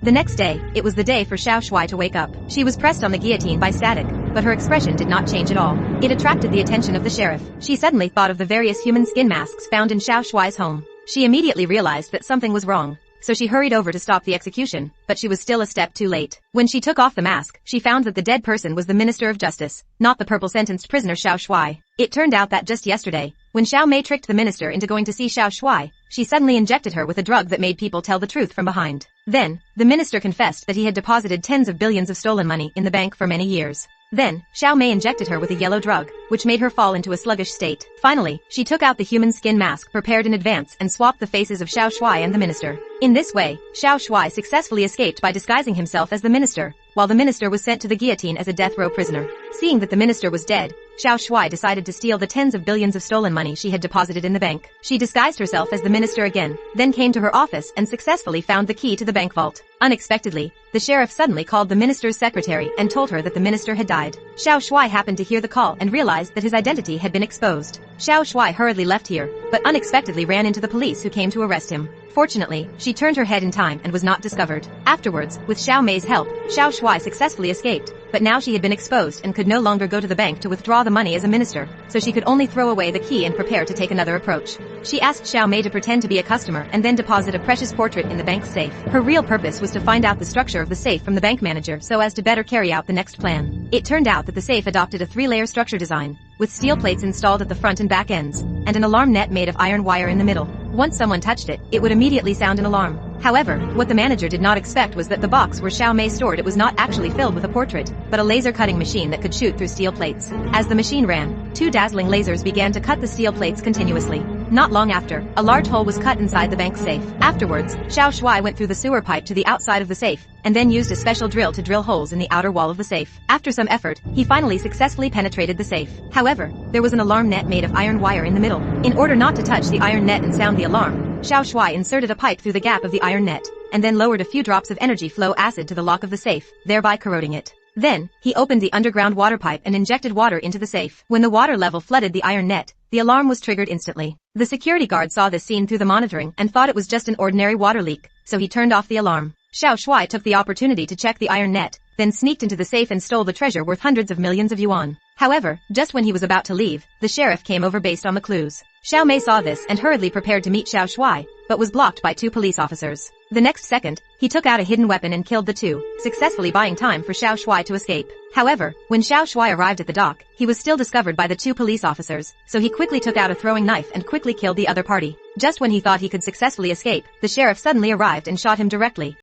The next day, it was the day for Xiao Shuai to wake up. She was pressed on the guillotine by static, but her expression did not change at all. It attracted the attention of the sheriff. She suddenly thought of the various human skin masks found in Xiao Shuai's home. She immediately realized that something was wrong. So she hurried over to stop the execution, but she was still a step too late. When she took off the mask, she found that the dead person was the Minister of Justice, not the purple sentenced prisoner Xiao Shuai. It turned out that just yesterday, when Xiao Mei tricked the minister into going to see Xiao Shuai, she suddenly injected her with a drug that made people tell the truth from behind. Then, the minister confessed that he had deposited tens of billions of stolen money in the bank for many years. Then, Xiao Mei injected her with a yellow drug, which made her fall into a sluggish state. Finally, she took out the human skin mask prepared in advance and swapped the faces of Xiao Shuai and the minister. In this way, Xiao Shuai successfully escaped by disguising himself as the minister, while the minister was sent to the guillotine as a death row prisoner. Seeing that the minister was dead, Xiao Shuai decided to steal the tens of billions of stolen money she had deposited in the bank. She disguised herself as the minister again, then came to her office and successfully found the key to the bank vault. Unexpectedly, the sheriff suddenly called the minister's secretary and told her that the minister had died. Xiao Shuai happened to hear the call and realized that his identity had been exposed. Xiao Shuai hurriedly left here, but unexpectedly ran into the police who came to arrest him. Fortunately, she turned her head in time and was not discovered. Afterwards, with Xiao Mei's help, Xiao Shuai successfully escaped, but now she had been exposed and could no longer go to the bank to withdraw the money as a minister, so she could only throw away the key and prepare to take another approach. She asked Xiao Mei to pretend to be a customer and then deposit a precious portrait in the bank's safe. Her real purpose was to find out the structure of the safe from the bank manager so as to better carry out the next plan. It turned out that the safe adopted a 3-layer structure design, with steel plates installed at the front and back ends, and an alarm net made of iron wire in the middle. Once someone touched it, it would immediately sound an alarm. However, what the manager did not expect was that the box where Xiao Mei stored it was not actually filled with a portrait, but a laser cutting machine that could shoot through steel plates. As the machine ran, 2 dazzling lasers began to cut the steel plates continuously. Not long after, a large hole was cut inside the bank safe. Afterwards, Xiao Shuai went through the sewer pipe to the outside of the safe, and then used a special drill to drill holes in the outer wall of the safe. After some effort, he finally successfully penetrated the safe. However, there was an alarm net made of iron wire in the middle. In order not to touch the iron net and sound the alarm, Xiao Shuai inserted a pipe through the gap of the iron net, and then lowered a few drops of energy flow acid to the lock of the safe, thereby corroding it. Then, he opened the underground water pipe and injected water into the safe. When the water level flooded the iron net, the alarm was triggered instantly. The security guard saw this scene through the monitoring and thought it was just an ordinary water leak, so he turned off the alarm. Xiao Shuai took the opportunity to check the iron net, then sneaked into the safe and stole the treasure worth hundreds of millions of yuan. However, just when he was about to leave, the sheriff came over based on the clues. Xiao Mei saw this and hurriedly prepared to meet Xiao Shuai, but was blocked by 2 police officers. The next second, he took out a hidden weapon and killed the 2, successfully buying time for Xiao Shuai to escape. However, when Xiao Shuai arrived at the dock, he was still discovered by the 2 police officers, so he quickly took out a throwing knife and quickly killed the other party. Just when he thought he could successfully escape, the sheriff suddenly arrived and shot him directly.